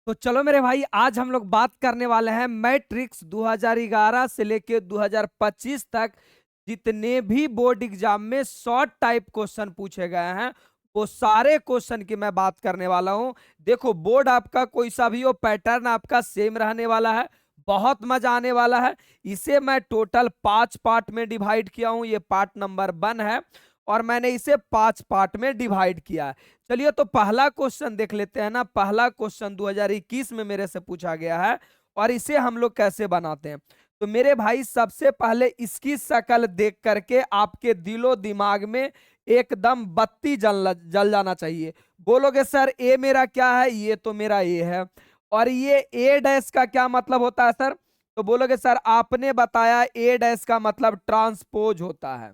तो चलो मेरे भाई, आज हम लोग बात करने वाले हैं मैट्रिक्स 2011 से लेके 2025 तक जितने भी बोर्ड एग्जाम में शॉर्ट टाइप क्वेश्चन पूछे गए हैं वो सारे क्वेश्चन की मैं बात करने वाला हूं। देखो, बोर्ड आपका कोई सा भी हो, पैटर्न आपका सेम रहने वाला है। बहुत मजा आने वाला है। इसे मैं टोटल 5 पार्ट में डिवाइड किया हूं। ये पार्ट नंबर 1 है और मैंने इसे 5 पार्ट में डिवाइड किया है। चलिए, तो पहला क्वेश्चन देख लेते हैं ना। पहला क्वेश्चन 2021 में मेरे से पूछा गया है और इसे हम लोग कैसे बनाते हैं। तो मेरे भाई, सबसे पहले इसकी शक्ल देख करके आपके दिलो दिमाग में एकदम बत्ती जल जाना चाहिए। बोलोगे सर ए मेरा क्या है? ये तो मेरा ए है। और ये ए डैश का क्या मतलब होता है सर? तो बोलोगे सर आपने बताया ए डैश का मतलब ट्रांसपोज होता है।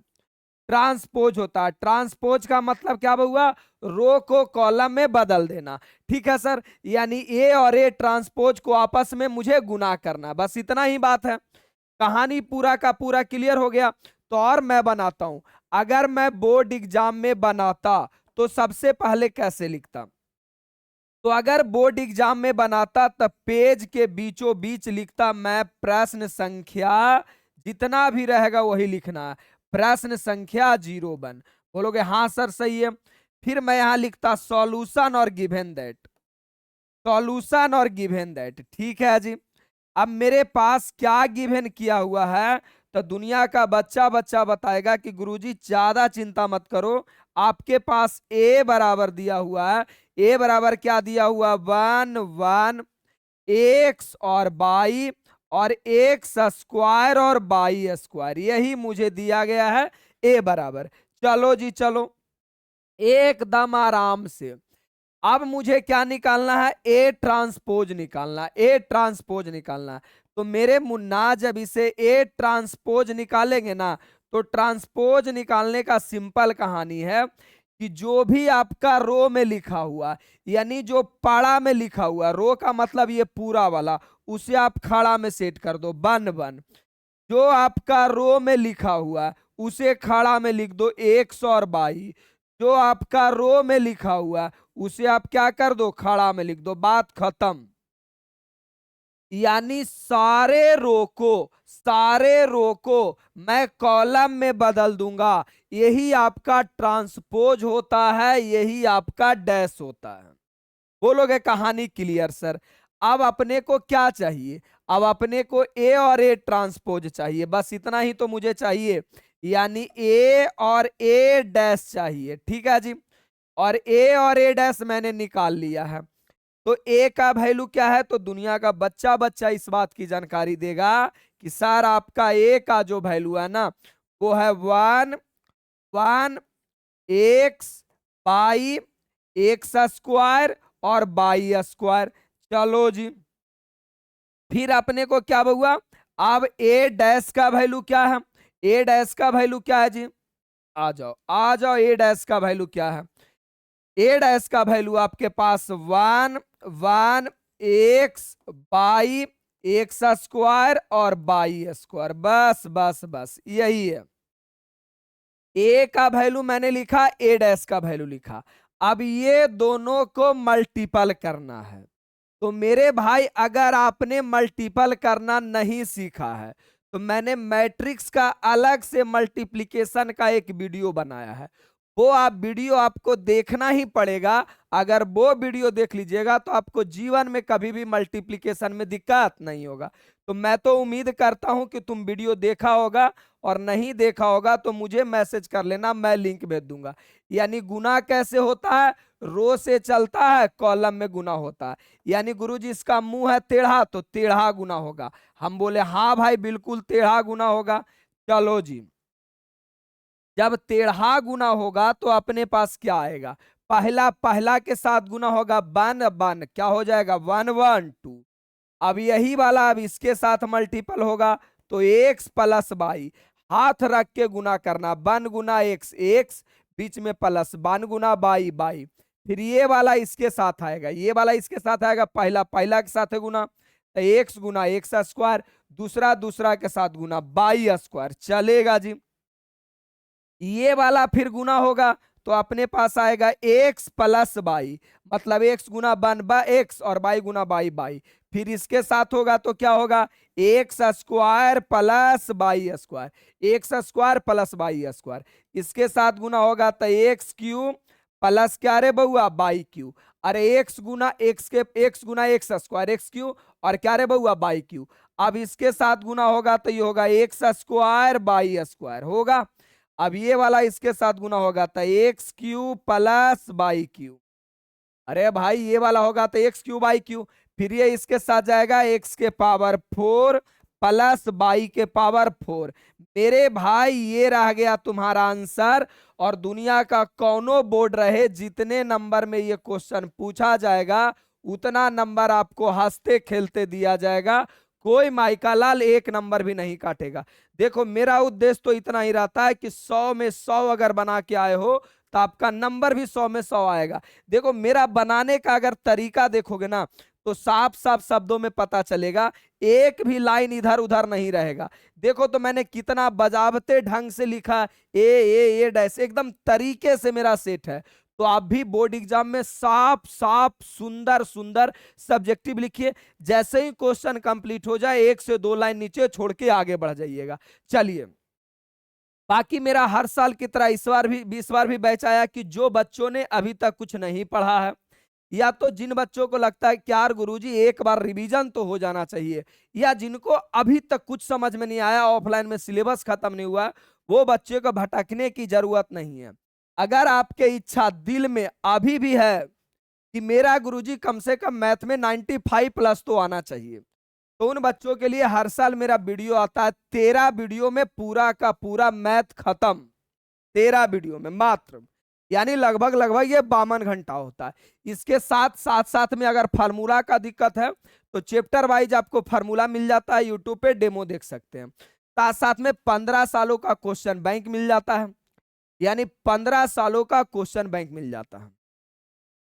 ट्रांसपोज होता है। ट्रांसपोज का मतलब क्या हुआ? रो को कॉलम में बदल देना। ठीक है सर, यानी ए और ए ट्रांसपोज को आपस में मुझे गुना करना, बस इतना ही बात है। कहानी पूरा का पूरा क्लियर हो गया। तो और मैं बनाता हूं। अगर मैं बोर्ड एग्जाम में बनाता तो सबसे पहले कैसे लिखता? तो अगर बोर्ड एग्जाम में बनाता तब पेज के बीचों बीच लिखता मैं प्रश्न संख्या, जितना भी रहेगा वही लिखना है। प्रश्न संख्या 01। बोलोगे हाँ सर सही है। फिर मैं यहां लिखता सॉल्यूशन और गिवन दैट। सॉल्यूशन और गिवन दैट, ठीक है जी। अब मेरे पास क्या गिवन किया हुआ है? तो दुनिया का बच्चा बच्चा बताएगा कि गुरुजी ज्यादा चिंता मत करो, आपके पास ए बराबर दिया हुआ है। ए बराबर क्या दिया हुआ? 1 1 एक्स और बाई और एक्स स्क्वायर और बाई स्क्वायर, यही मुझे दिया गया है। ए बराबर, चलो जी चलो, एकदम आराम से। अब मुझे क्या निकालना है? ए ट्रांसपोज निकालना। ए ट्रांसपोज निकालना है। तो मेरे मुन्ना, जब इसे ए ट्रांसपोज निकालेंगे ना, तो ट्रांसपोज निकालने का सिंपल कहानी है कि जो भी आपका रो में लिखा हुआ, यानी जो पाड़ा में लिखा हुआ, रो का मतलब ये पूरा वाला, उसे आप खड़ा में सेट कर दो 1 1। जो आपका रो में लिखा हुआ उसे खड़ा में लिख दो 122। जो आपका रो में लिखा हुआ उसे आप क्या कर दो? खड़ा में लिख दो, बात खत्म। यानी सारे रो को मैं कॉलम में बदल दूंगा। यही आपका ट्रांसपोज होता है, यही आपका डैश होता है। बोलोगे कहानी क्लियर सर? अब अपने को क्या चाहिए? अब अपने को ए और ए ट्रांसपोज चाहिए, बस इतना ही तो मुझे चाहिए। यानी ए और ए डैश चाहिए, ठीक है जी। और ए डैश मैंने निकाल लिया है। तो ए का वैल्यू क्या है? तो दुनिया का बच्चा बच्चा इस बात की जानकारी देगा कि सर आपका ए का जो वैल्यू है ना, वो है 1 1 एक्स बाई एक्स स्क्वायर और बाई स्क्वायर। चलो जी, फिर अपने को क्या हुआ? अब ए डैश का वैल्यू क्या है? ए डैश का वैल्यू क्या है जी? आ जाओ आ जाओ, ए डैश का वैल्यू क्या है? ए डैश का वैल्यू आपके पास 1 1 एक्स बाई एक्स स्क्वायर और बाई स्क्वायर, बस बस बस यही है। ए का वैल्यू मैंने लिखा, ए डैश का वैल्यू लिखा। अब ये दोनों को मल्टीपल करना है। तो मेरे भाई, अगर आपने मल्टीपल करना नहीं सीखा है तो मैंने मैट्रिक्स का अलग से मल्टीप्लिकेशन का एक वीडियो बनाया है। वो आप वीडियो आपको देखना ही पड़ेगा। अगर वो वीडियो देख लीजिएगा तो आपको जीवन में कभी भी मल्टीप्लिकेशन में दिक्कत नहीं होगा। तो मैं तो उम्मीद करता हूं कि तुम वीडियो देखा होगा, और नहीं देखा होगा तो मुझे मैसेज कर लेना, मैं लिंक भेज दूंगा। यानी गुना कैसे होता है? रो से चलता है, कॉलम में गुना होता है। यानी गुरुजी इसका मुंह है टेढ़ा तो टेढ़ा गुना होगा। हम बोले हाँ भाई बिल्कुल टेढ़ा गुना होगा। चलो जी, जब टेढ़ा गुना होगा तो अपने पास क्या आएगा? पहला पहला के साथ गुना होगा 1 1, क्या हो जाएगा? 1 1 2। अब यही वाला अब इसके साथ मल्टीपल होगा तो एक्स प्लस बाई, हाथ रख के गुना करना। 1 गुना एक्स एक्स, बीच में प्लस 1 गुना बाई बाई। फिर ये वाला इसके साथ आएगा, ये वाला इसके साथ आएगा, पहला पहला के साथ है गुना, एक्स गुना एक्स स्क्वायर, दूसरा दूसरा के साथ गुना बाई स्क्वायर। चलेगा जी। ये वाला फिर गुना होगा तो अपने पास आएगा एक्स प्लस बाई, मतलब x Guna one by x और बाई गुना बाई बाई। फिर इसके साथ होगा तो क्या होगा, x square plus by square, x square plus by square. इसके साथ गुना होगा तो एक्स क्यू प्लस क्या रे बउआ, बाई क्यू। अरे एक्स गुना एक्स के एक्स गुना एक्स स्क्वायर एक्स क्यू और क्या रे बउआ, बाई क्यू। अब इसके साथ गुना होगा तो ये होगा एक्स स्क्वायर बाई स्क्वायर होगा। अब ये वाला इसके साथ गुना होगा तो x Q plus by Q. अरे भाई ये वाला होगा तो एक्स क्यू बाई क्यू। फिर ये इसके साथ जाएगा एक्स के पावर 4 प्लस बाई के पावर 4। मेरे भाई ये रह गया तुम्हारा आंसर। और दुनिया का कौनो बोर्ड रहे, जितने नंबर में ये क्वेश्चन पूछा जाएगा उतना नंबर आपको हंसते खेलते दिया जाएगा। कोई माइका लाल एक नंबर भी नहीं काटेगा। देखो मेरा उद्देश्य तो इतना ही रहता है कि 100 में 100 अगर बना के आए हो तो आपका नंबर भी 100 में 100 आएगा। देखो मेरा बनाने का अगर तरीका देखोगे ना तो साफ साफ शब्दों में पता चलेगा, एक भी लाइन इधर उधर नहीं रहेगा। देखो तो मैंने कितना बजावते ढंग से लिखा, ए डैश एकदम तरीके से मेरा सेट है। तो आप भी बोर्ड एग्जाम में साफ साफ सुंदर सुंदर सब्जेक्टिव लिखिए। जैसे ही क्वेश्चन कंप्लीट हो जाए 1 से 2 लाइन नीचे छोड़ के आगे बढ़ जाइएगा। चलिए, बाकी मेरा हर साल की तरह इस बार भी बैच आया कि जो बच्चों ने अभी तक कुछ नहीं पढ़ा है, या तो जिन बच्चों को लगता है कि यार गुरुजी एक बार रिवीजन तो हो जाना चाहिए, या जिनको अभी तक कुछ समझ में नहीं आया, ऑफलाइन में सिलेबस खत्म नहीं हुआ, वो बच्चे को भटकने की जरूरत नहीं है। अगर आपके इच्छा दिल में अभी भी है कि मेरा गुरुजी कम से कम मैथ में 95 प्लस तो आना चाहिए, तो उन बच्चों के लिए हर साल मेरा वीडियो आता है। 13 वीडियो में पूरा का पूरा मैथ खत्म, 13 वीडियो में मात्र, यानी लगभग लगभग ये 52 घंटा होता है। इसके साथ साथ साथ में अगर फार्मूला का दिक्कत है तो चैप्टर वाइज आपको फार्मूला मिल जाता है, यूट्यूब पे डेमो देख सकते हैं। साथ साथ में 15 सालों का क्वेश्चन बैंक मिल जाता है, यानी 15 सालों का क्वेश्चन बैंक मिल जाता है।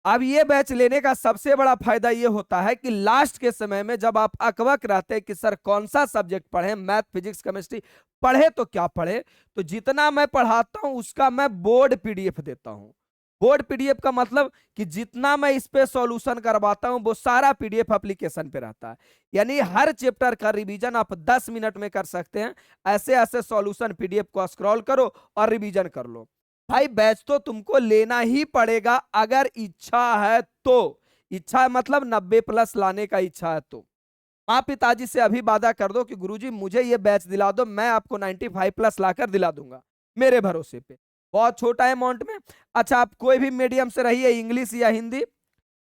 अब ये बैच लेने का सबसे बड़ा फायदा ये होता है कि लास्ट के समय में जब आप अकबक रहते हैं कि सर कौन सा सब्जेक्ट पढ़े, मैथ फिजिक्स केमिस्ट्री पढ़े तो क्या पढ़े, तो जितना मैं पढ़ाता हूं उसका मैं बोर्ड पीडीएफ देता हूं। बोर्ड पीडीएफ का मतलब कि जितना मैं इस पे सॉल्यूशन करवाता हूं वो सारा पीडीएफ एप्लीकेशन पे रहता है। यानी हर चैप्टर का रिवीजन आप 10 मिनट में कर सकते हैं। ऐसे ऐसे सॉल्यूशन पीडीएफ को स्क्रॉल करो और रिवीजन कर लो। भाई बैच तो तुमको लेना ही पड़ेगा अगर इच्छा है तो। इच्छा मतलब 90 प्लस लाने का इच्छा है तो माँ पिताजी से अभी वादा कर दो कि गुरुजी मुझे ये बैच दिला दो, मैं आपको 95 प्लस लाकर दिला दूंगा मेरे भरोसे पे। बहुत छोटा अमाउंट में। अच्छा, आप कोई भी मीडियम से रहिए, इंग्लिश या हिंदी,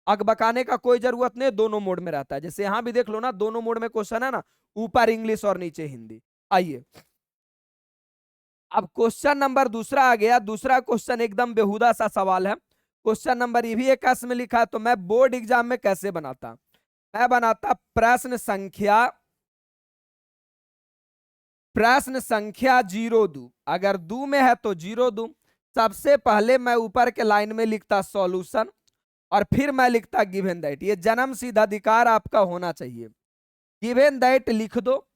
अकबकाने का कोई जरूरत नहीं, दोनों मोड में रहता है। जैसे यहां भी देख लो ना, दोनों मोड में क्वेश्चन है ना, ऊपर इंग्लिश और नीचे हिंदी। आइए, अब क्वेश्चन नंबर दूसरा आ गया। दूसरा क्वेश्चन एकदम बेहुदा सा सवाल है। क्वेश्चन नंबर ये भी एक एस में लिखा है, तो मैं बोर्ड एग्जाम में कैसे बनाता, मैं बनाता प्रश्न संख्या 0 दू, अगर दू में है तो 0 दू। सबसे पहले मैं ऊपर के लाइन में लिखता सॉल्यूशन और फिर मैं लिखता गिवन दैट। ये जन्म सिद्ध अधिकार आपका होना चाहिए। गिवन दैट लिख दो,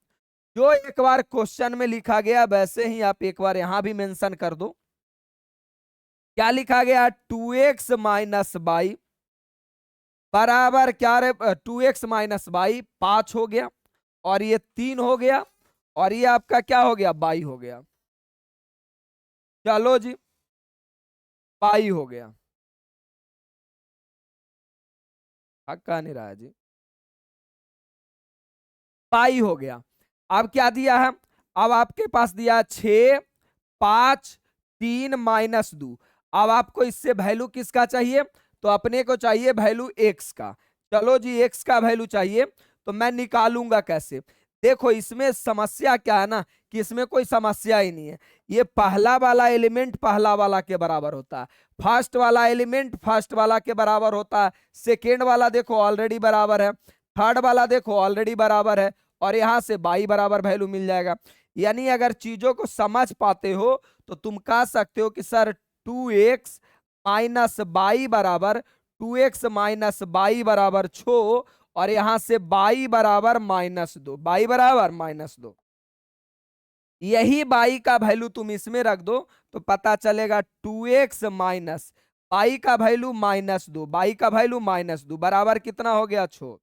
जो एक बार क्वेश्चन में लिखा गया वैसे ही आप एक बार यहां भी मेंशन कर दो। क्या लिखा गया, 2x माइनस बाई बराबर क्या रे, 2x माइनस बाई 5 हो गया, और ये 3 हो गया, और ये आपका क्या हो गया, बाई हो गया। चलो जी, बाई हो गया। हक्का नहीं रहा जी, बाई हो गया। अब क्या दिया है, अब आपके पास दिया 6 5 3 माइनस 2। अब आपको इससे वैल्यू किसका चाहिए, तो अपने को चाहिए वैल्यू एक्स का। चलो जी, एक्स का वैल्यू चाहिए, तो मैं निकालूंगा कैसे। देखो इसमें समस्या क्या है ना, कि इसमें कोई समस्या ही नहीं है। ये पहला वाला एलिमेंट पहला वाला के बराबर होता है, फर्स्ट वाला एलिमेंट फर्स्ट वाला के बराबर होता है, सेकेंड वाला देखो ऑलरेडी बराबर है, थर्ड वाला देखो ऑलरेडी बराबर है, और यहां से बाई बराबर वैल्यू मिल जाएगा। यानी अगर चीजों को समझ पाते हो तो तुम कह सकते हो कि सर 2x माइनस बाई बराबर 2x माइनस बाई बराबर 6, और यहां से बाई बराबर -2, बाई बराबर -2। यही बाई का वैल्यू तुम इसमें रख दो तो पता चलेगा 2x माइनस बाई का वैल्यू -2, बाई का वैल्यू -2 बराबर कितना हो गया छो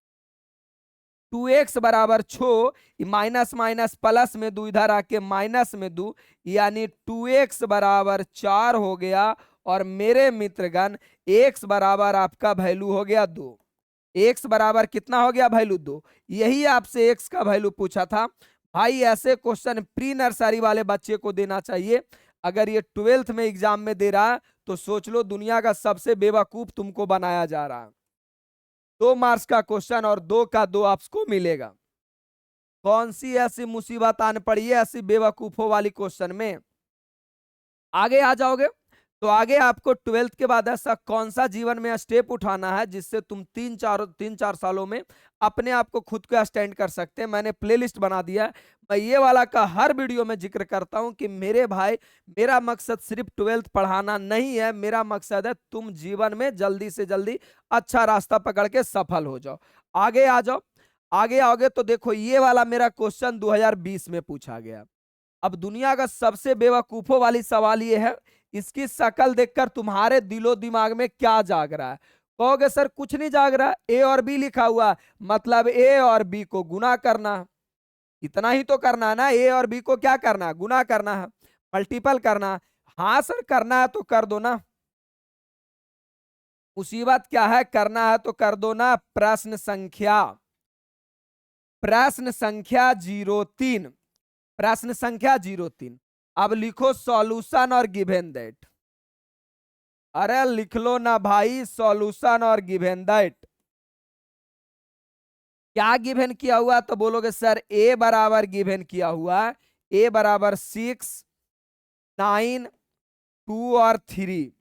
2x बराबर छो, माइनस माइनस प्लस में दो, इधर आके माइनस में दो, यानी 2x बराबर 4 हो गया। और मेरे मित्रगण x बराबर आपका वैल्यू हो गया 2। x बराबर कितना हो गया वैल्यू 2। यही आपसे x का वैल्यू पूछा था भाई। ऐसे क्वेश्चन प्री नर्सरी वाले बच्चे को देना चाहिए। अगर ये 12th में एग्जाम में दे रहा है तो सोच लो दुनिया का सबसे बेवकूफ तुमको बनाया जा रहा है। 2 मार्क्स का क्वेश्चन और 2 का 2 आपको मिलेगा। कौन सी ऐसी मुसीबत आन पड़ी है ऐसी बेवकूफों वाली क्वेश्चन में। आगे आ जाओगे तो आगे आपको 12th के बाद ऐसा कौन सा जीवन में स्टेप उठाना है जिससे तुम 3-4 सालों में अपने आप को खुद को स्टैंड कर सकते हैं। मैंने प्लेलिस्ट बना दिया है। मैं ये वाला का हर वीडियो में जिक्र करता हूं कि मेरे भाई मेरा मकसद सिर्फ 12th पढ़ाना नहीं है। मेरा मकसद है तुम जीवन में जल्दी से जल्दी अच्छा रास्ता पकड़ के सफल हो जाओ। आगे आ जाओ। आगे आओगे तो देखो ये वाला मेरा क्वेश्चन 2020 में पूछा गया। अब दुनिया का सबसे बेवकूफों वाली सवाल ये है, इसकी शक्ल देखकर तुम्हारे दिलो दिमाग में क्या जाग रहा है। कहोगे सर कुछ नहीं जाग रहा, ए और बी लिखा हुआ, मतलब ए और बी को गुना करना। इतना ही तो करना है ना, ए और बी को क्या करना है, गुना करना है, मल्टीपल करना है। हाँ सर करना है तो कर दो ना, मुसीबत क्या है, करना है तो कर दो ना। प्रश्न संख्या 03, प्रश्न संख्या 03। अब लिखो सॉल्यूशन और गिवन दैट। अरे लिख लो ना भाई सॉल्यूशन और गिवन दैट। क्या गिवन किया हुआ तो बोलोगे सर ए बराबर गिवन किया हुआ, ए बराबर 6, 9, 2 और 3।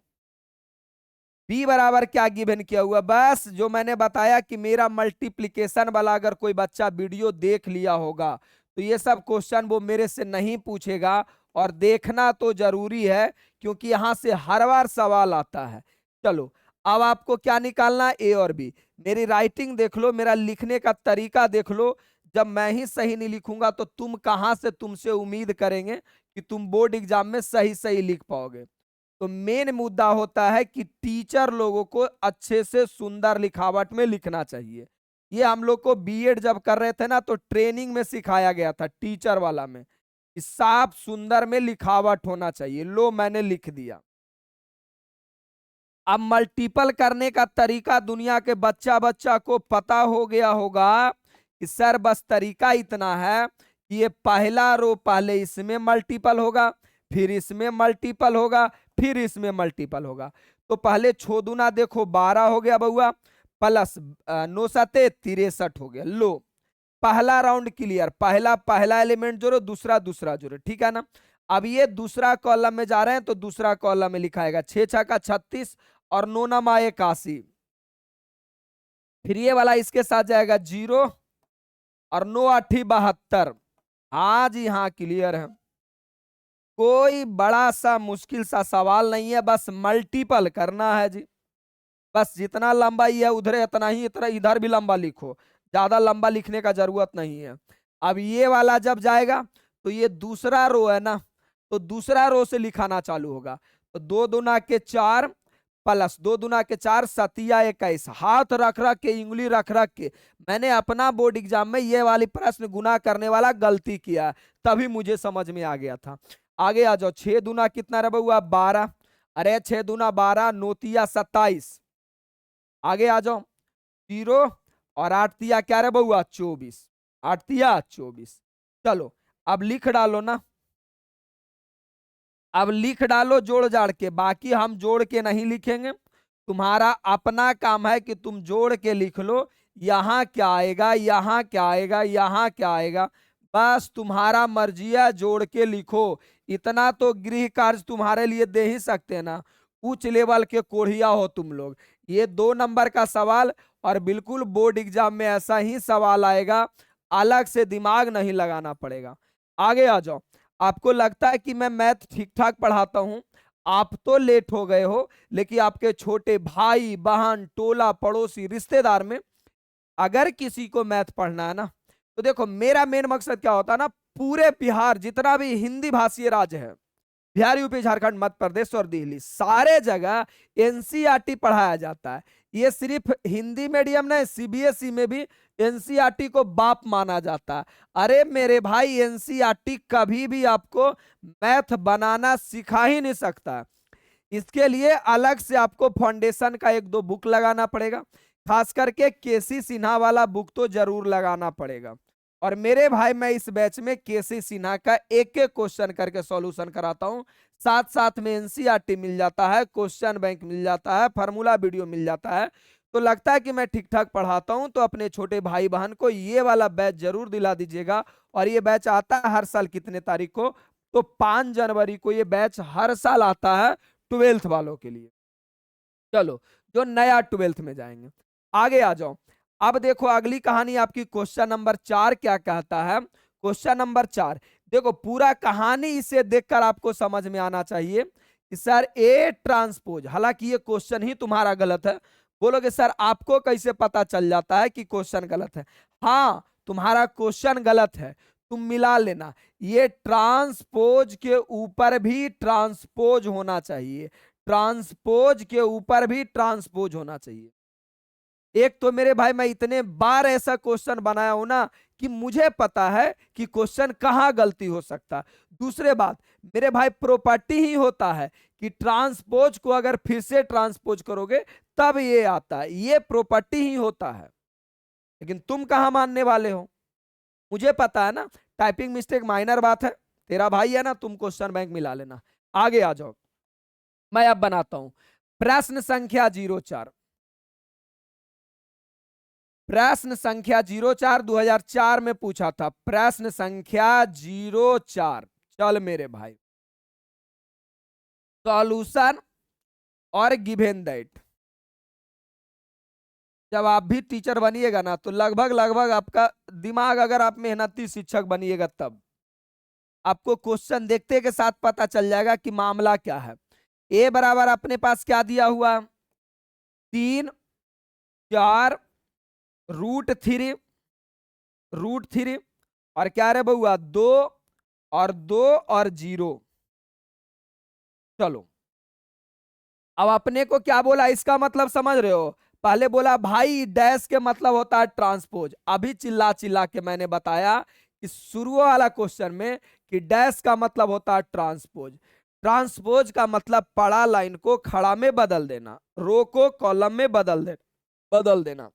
बी बराबर क्या गिवन किया हुआ, बस जो मैंने बताया कि मेरा मल्टीप्लिकेशन वाला अगर कोई बच्चा वीडियो देख लिया होगा तो ये सब क्वेश्चन वो मेरे से नहीं पूछेगा। और देखना तो जरूरी है क्योंकि यहां से हर बार सवाल आता है। चलो अब आपको क्या निकालना है, ए और बी। मेरी राइटिंग देख लो, मेरा लिखने का तरीका देख लो। जब मैं ही सही नहीं लिखूंगा तो तुम कहां से तुमसे उम्मीद करेंगे कि तुम बोर्ड एग्जाम में सही सही लिख पाओगे। तो मेन मुद्दा होता है कि टीचर लोगों को अच्छे से सुंदर लिखावट में लिखना चाहिए। ये हम लोग को बीएड जब कर रहे थे ना तो ट्रेनिंग में सिखाया गया था टीचर वाला में, साफ सुंदर में लिखावट होना चाहिए। लो मैंने लिख दिया। अब मल्टीपल करने का तरीका दुनिया के बच्चा बच्चा को पता हो गया होगा कि सर बस तरीका इतना है कि ये पहला रो पहले इसमें मल्टीपल होगा, फिर इसमें मल्टीपल होगा, फिर इसमें मल्टीपल होगा। तो पहले छोदुना देखो 12 हो गया बउआ, प्लस 9 सते 63 हो गया। लो पहला राउंड क्लियर, पहला पहला एलिमेंट जोड़ो, दूसरा दूसरा जोड़ो, ठीक है ना। अब ये दूसरा कॉलम में जा रहे हैं तो दूसरा कॉलम में लिखाएगा 6 6 का 36 और 9 नमा 81। फिर ये वाला इसके साथ जाएगा 0 और 9 8 72। हाँ जी हाँ क्लियर है। कोई बड़ा सा मुश्किल सा सवाल नहीं है, बस मल्टीपल करना है जी। बस जितना लंबा ही है उधर इतना ही, इतना इधर भी लंबा लिखो, ज्यादा लंबा लिखने का जरूरत नहीं है। अब ये वाला जब जाएगा तो ये दूसरा रो है ना, तो दूसरा रो से लिखाना चालू होगा। तो 2 दूना के 4 प्लस 2 दूना के 4 सतिया 21। हाथ रख रख के इंगली रख रख के मैंने अपना बोर्ड एग्जाम में ये वाली प्रश्न गुना करने वाला गलती किया, तभी मुझे समझ में आ गया था। आगे आ जाओ, 6 दूना कितना रहा हुआ 12। अरे 6 दूना 12, नोतिया 27। आगे आ जाओ 0 और 8 तिया क्या रे बउआ 24, 8 तिया 24। चलो अब लिख डालो ना, अब लिख डालो जोड़ जाड़ के, बाकी हम जोड़ के नहीं लिखेंगे। तुम्हारा अपना काम है कि तुम जोड़ के लिख लो, यहां क्या आएगा, यहां क्या आएगा, यहां क्या आएगा, बस तुम्हारा मर्जी है, जोड़ के लिखो। इतना तो गृह कार्य तुम्हारे लिए दे ही सकते हैं ना, उच्च लेवल के कोढ़िया हो तुम लोग। ये 2 नंबर का सवाल और बिल्कुल बोर्ड एग्जाम में ऐसा ही सवाल आएगा, अलग से दिमाग नहीं लगाना पड़ेगा। आगे आ जाओ। आपको लगता है कि मैं मैथ ठीक ठाक पढ़ाता हूं, आप तो लेट हो गए हो, लेकिन आपके छोटे भाई बहन टोला पड़ोसी रिश्तेदार में अगर किसी को मैथ पढ़ना है ना तो देखो मेरा मेन मकसद क्या होता है ना, पूरे बिहार जितना भी हिंदी भाषीय राज्य है, बिहार, यूपी, झारखंड, मध्य प्रदेश और दिल्ली, सारे जगह एनसीईआरटी पढ़ाया जाता है। ये सिर्फ हिंदी मीडियम नहीं, सीबीएसई में भी एनसीईआरटी को बाप माना जाता है। अरे मेरे भाई, एनसीईआरटी कभी भी आपको मैथ बनाना सिखा ही नहीं सकता। इसके लिए अलग से आपको फाउंडेशन का 1-2 बुक लगाना पड़ेगा, खास करके केसी सिन्हा वाला बुक तो जरूर लगाना पड़ेगा। और मेरे भाई, मैं इस बैच में केसी सिन्हा का एक एक क्वेश्चन करके सॉल्यूशन कराता हूं, साथ साथ में एनसीईआरटी मिल जाता है, क्वेश्चन बैंक मिल जाता है, फार्मूला वीडियो मिल जाता है। तो लगता है कि मैं ठीक ठाक पढ़ाता हूं, तो अपने छोटे भाई बहन को ये वाला बैच जरूर दिला दीजिएगा। और ये बैच आता है हर साल कितने तारीख को, तो 5 जनवरी को ये बैच हर साल आता है 12th वालों के लिए। चलो, जो नया 12th में जाएंगे, आगे आ जाओ। अब देखो अगली कहानी आपकी, क्वेश्चन नंबर 4 क्या कहता है। क्वेश्चन नंबर 4 देखो, पूरा कहानी इसे देखकर आपको समझ में आना चाहिए कि सर ए ट्रांसपोज, हालांकि ये क्वेश्चन ही तुम्हारा गलत है। बोलोगे सर आपको कैसे पता चल जाता है कि क्वेश्चन गलत है। हाँ, तुम्हारा क्वेश्चन गलत है, तुम मिला लेना। ये ट्रांसपोज के ऊपर भी ट्रांसपोज होना चाहिए, ट्रांसपोज के ऊपर भी ट्रांसपोज होना चाहिए। एक तो मेरे भाई, मैं इतने बार ऐसा क्वेश्चन बनाया हूं ना कि मुझे पता है कि क्वेश्चन कहां गलती हो सकता। दूसरे बात मेरे भाई, प्रॉपर्टी ही होता है कि ट्रांसपोज को अगर फिर से ट्रांसपोज करोगे तब ये आता है, ये प्रॉपर्टी ही होता है। लेकिन तुम कहां मानने वाले हो, मुझे पता है ना। टाइपिंग मिस्टेक माइनर बात है, तेरा भाई है ना, तुम क्वेश्चन बैंक मिला लेना। आगे आ जाओ, मैं अब बनाता हूं प्रश्न संख्या 04। प्रश्न संख्या 04 2004 में पूछा था, प्रश्न संख्या 04। चल मेरे भाई, सॉल्यूशन और गिवन दैट। जब आप भी टीचर बनिएगा ना, तो लगभग लगभग आपका दिमाग, अगर आप मेहनती शिक्षक बनिएगा, तब आपको क्वेश्चन देखते के साथ पता चल जाएगा कि मामला क्या है। ए बराबर अपने पास क्या दिया हुआ, 3, 4, √3, √3 और क्या रे बउआ, 2 और 2 और 0। चलो, अब अपने को क्या बोला, इसका मतलब समझ रहे हो। पहले बोला भाई डैश के मतलब होता है ट्रांसपोज, अभी चिल्ला चिल्ला के मैंने बताया कि शुरू वाला क्वेश्चन में कि डैश का मतलब होता है ट्रांसपोज। ट्रांसपोज का मतलब पड़ा लाइन को खड़ा में बदल देना, रो को कॉलम में बदल देना।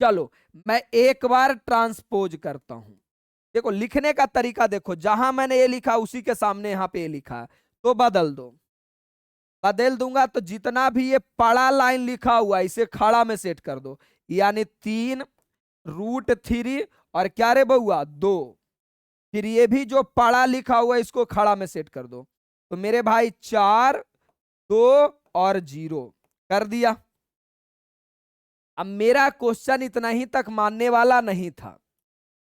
चलो, मैं एक बार ट्रांसपोज करता हूं। देखो लिखने का तरीका देखो, जहां मैंने ये लिखा उसी के सामने यहां पे ये लिखा है, तो बदल दो। बदल दूंगा तो जितना भी ये पड़ा लाइन लिखा हुआ है इसे खड़ा में सेट कर दो, यानी 3 √3 और क्या रे बउआ, 2। फिर ये भी जो पड़ा लिखा हुआ है इसको खड़ा में सेट कर दो, तो मेरे भाई 4, 2 और 0 कर दिया। अब मेरा क्वेश्चन इतना ही तक मानने वाला नहीं था,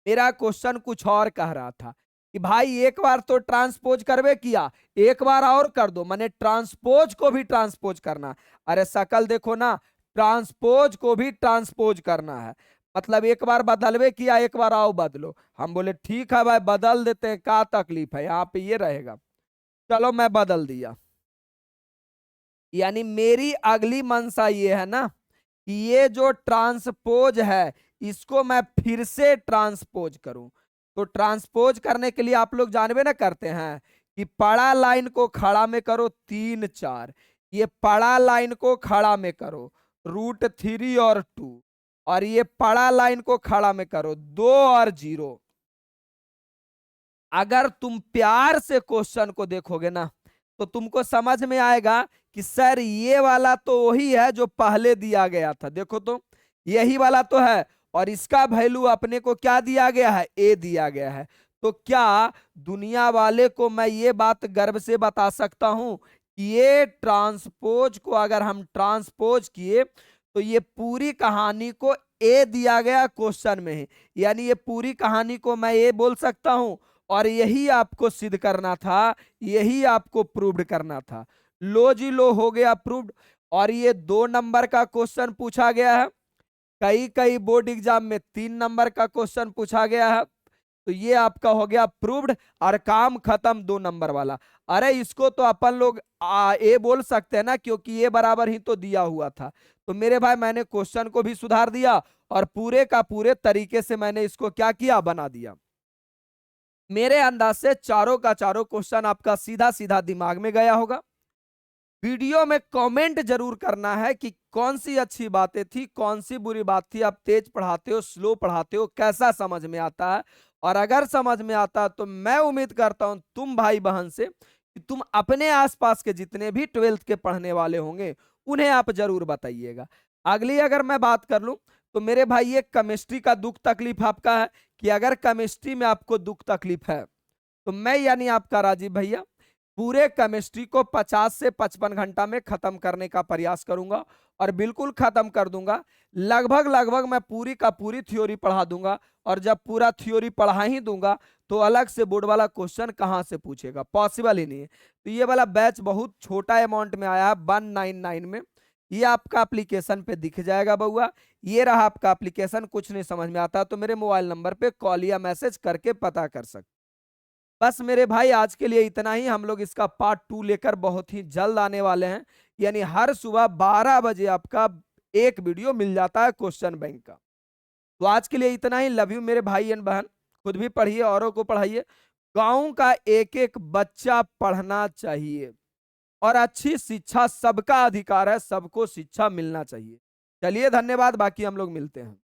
मेरा क्वेश्चन कुछ और कह रहा था कि भाई एक बार तो ट्रांसपोज करवे किया, एक बार और कर दो, माने ट्रांसपोज को भी ट्रांसपोज करना। अरे शकल देखो ना, ट्रांसपोज को भी ट्रांसपोज करना है, मतलब एक बार बदलवे किया, एक बार आओ बदलो। हम बोले ठीक है भाई बदल देते हैं, क्या तकलीफ है, यहाँ पे ये रहेगा। चलो मैं बदल दिया, यानी मेरी अगली मंशा ये है ना कि ये जो ट्रांसपोज है इसको मैं फिर से ट्रांसपोज करूं। तो ट्रांसपोज करने के लिए आप लोग जानबे ना करते हैं कि पड़ा लाइन को खड़ा में करो 3, 4, ये पड़ा लाइन को खड़ा में करो √3 और 2, और ये पड़ा लाइन को खड़ा में करो 2 और 0। अगर तुम प्यार से क्वेश्चन को देखोगे ना तो तुमको समझ में आएगा कि सर ये वाला तो वही है जो पहले दिया गया था, देखो तो यही वाला तो है, और इसका वैल्यू अपने को क्या दिया गया है, ए दिया गया है। तो क्या दुनिया वाले को मैं ये बात गर्व से बता सकता हूं कि ये ट्रांसपोज को अगर हम ट्रांसपोज किए तो ये पूरी कहानी को ए दिया गया क्वेश्चन में है, यानी ये पूरी कहानी को मैं ये बोल सकता हूं, और यही आपको सिद्ध करना था, यही आपको प्रूव्ड करना था। लो जी लो, हो गया प्रूव्ड। और ये 2 नंबर का क्वेश्चन पूछा गया है, कई कई बोर्ड एग्जाम में 3 नंबर का क्वेश्चन पूछा गया है, तो ये आपका हो गया प्रूव्ड, और काम खत्म 2 नंबर वाला। अरे इसको तो अपन लोग ए बोल सकते हैं ना, क्योंकि ये बराबर ही तो दिया हुआ था। तो मेरे भाई मैंने क्वेश्चन को भी सुधार दिया और पूरे का पूरे तरीके से मैंने इसको क्या किया, बना दिया। मेरे अंदाज से चारों का चारों क्वेश्चन आपका सीधा सीधा दिमाग में गया होगा। वीडियो में कमेंट जरूर करना है कि कौन सी अच्छी बातें थी, कौन सी बुरी बात थी, आप तेज पढ़ाते हो, स्लो पढ़ाते हो, कैसा समझ में आता है। और अगर समझ में आता तो मैं उम्मीद करता हूं तुम भाई बहन से कि तुम अपने आसपास के जितने भी 12th के पढ़ने वाले होंगे उन्हें आप जरूर बताइएगा। अगली अगर मैं बात कर लूं तो मेरे भाई ये केमिस्ट्री का दुख तकलीफ आपका है कि अगर केमिस्ट्री में आपको दुख तकलीफ है तो मैं यानी आपका राजीव भैया पूरे केमिस्ट्री को 50 से 55 घंटा में खत्म करने का प्रयास करूंगा और बिल्कुल खत्म कर दूंगा। लगभग लगभग मैं पूरी का पूरी थ्योरी पढ़ा दूंगा, और जब पूरा थ्योरी पढ़ा ही दूंगा तो अलग से बोर्ड वाला क्वेश्चन कहां से पूछेगा, पॉसिबल ही नहीं है। तो ये वाला बैच बहुत छोटा अमाउंट में आया है 199 में। ये आपका एप्लीकेशन पे दिख जाएगा बउआ, ये रहा आपका एप्लीकेशन। कुछ नहीं समझ में आता तो मेरे मोबाइल नंबर पे कॉल या मैसेज करके पता कर सकते। बस मेरे भाई आज के लिए इतना ही। हम लोग इसका पार्ट 2 लेकर बहुत ही जल्द आने वाले हैं, यानी हर सुबह 12 बजे आपका एक वीडियो मिल जाता है क्वेश्चन बैंक का। तो आज के लिए इतना ही। लव यू मेरे भाई एंड बहन, खुद भी पढ़िए औरों को पढ़ाइए। गांव का एक एक बच्चा पढ़ना चाहिए और अच्छी शिक्षा सबका अधिकार है, सबको शिक्षा मिलना चाहिए। चलिए धन्यवाद, बाकी हम लोग मिलते हैं।